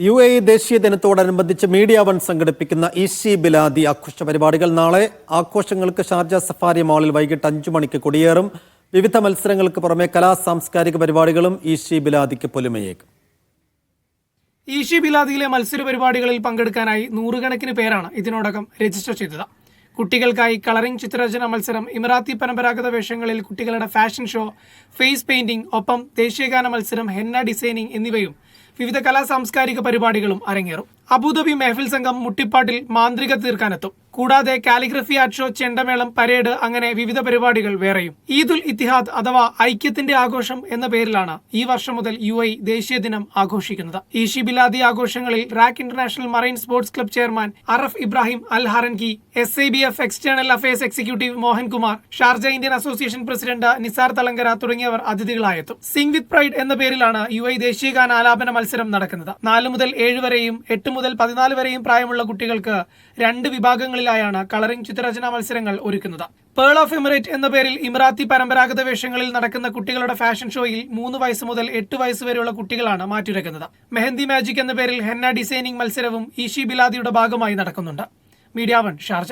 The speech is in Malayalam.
UAE ദേശീയ ദിനത്തോടനുബന്ധിച്ച് മീഡിയ വൺ സംഘടിപ്പിക്കുന്ന ഈശി ബിലാദി ആഘോഷ പരിപാടികൾ നാളെ. ആഘോഷങ്ങൾക്ക് ഷാർജ സഫാരി മാളിൽ വൈകിട്ട് 5 മണിക്ക് കൊടിയേറും. വിവിധ മത്സരങ്ങൾക്ക് പുറമെ സാംസ്കാരിക പരിപാടികളും ഈശി ബിലാദിക്ക് പൊലിമയേകും. ഈശി ബിലാദിയിലെ മത്സര പരിപാടികളിൽ പങ്കെടുക്കാനായി നൂറുകണക്കിന് പേരാണ് ഇതിനോടകം രജിസ്റ്റർ ചെയ്തത്. കുട്ടികൾക്കായി കളറിംഗ് ചിത്രരചന മത്സരം, ഇമറാത്തി പരമ്പരാഗത വേഷങ്ങളിൽ കുട്ടികളുടെ ഫാഷൻ ഷോ, ഫേസ് പെയിന്റിംഗ്, ഒപ്പം ദേശീയഗാന മത്സരം, ഹെന്ന ഡിസൈനിംഗ് എന്നിവയും വിവിധ സാംസ്കാരിക പരിപാടികളും അരങ്ങേറും. അബുദാബി മെഹഫിൽ സംഘം മുട്ടിപ്പാട്ടിൽ മാന്ത്രിക തീർക്കാനെത്തും. കൂടാതെ കാലിഗ്രഫി ആർട്ട് ഷോ, ചെണ്ടമേളം, പരേഡ് അങ്ങനെ വിവിധ പരിപാടികൾ വേറെയും. ഈദുൽ ഇത്തിഹാദ് അഥവാ ഐക്യത്തിന്റെ ആഘോഷം എന്ന പേരിലാണ് ഈ വർഷം മുതൽ UAE ദേശീയ ദിനം ആഘോഷിക്കുന്നത്. ഈശി ബിലാദി ആഘോഷങ്ങളിൽ RAK international marine sports club chairman Araf Ibrahim Al Haranki, SABF external affairs executive Mohankumar, Sharjah Indian association president Nisar Thalangara തുടങ്ങിയവർ അതിഥികളായെത്തും. സിംഗ് വിത്ത് പ്രൈഡ് എന്ന പേരിലാണ് UAE ദേശീയഗാന ആലാപന മത്സരം നടക്കുന്നത്. 4 മുതൽ 7 വരെയും 8 മുതൽ 14 വരെയും പ്രായമുള്ള കുട്ടികൾക്ക് 2 വിഭാഗങ്ങളിലായാണ് കളറിംഗ് ചിത്രരചനാ മത്സരങ്ങൾ ഒരുക്കുന്നത്. പേൾ ഓഫ് എമിറേറ്റ് എന്ന പേരിൽ ഇമറാത്തി പരമ്പരാഗത വേഷങ്ങളിൽ നടക്കുന്ന കുട്ടികളുടെ ഫാഷൻ ഷോയിൽ 3 വയസ്സ് മുതൽ 8 വയസ്സ് വരെയുള്ള കുട്ടികളാണ് മാറ്റുരയ്ക്കുന്നത്. മെഹന്തി മാജിക് എന്ന പേരിൽ ഹെന്ന ഡിസൈനിംഗ് മത്സരവും ഈശി ബിലാദിയുടെ ഭാഗമായി നടക്കുന്നുണ്ട്. Media one, Sharjah.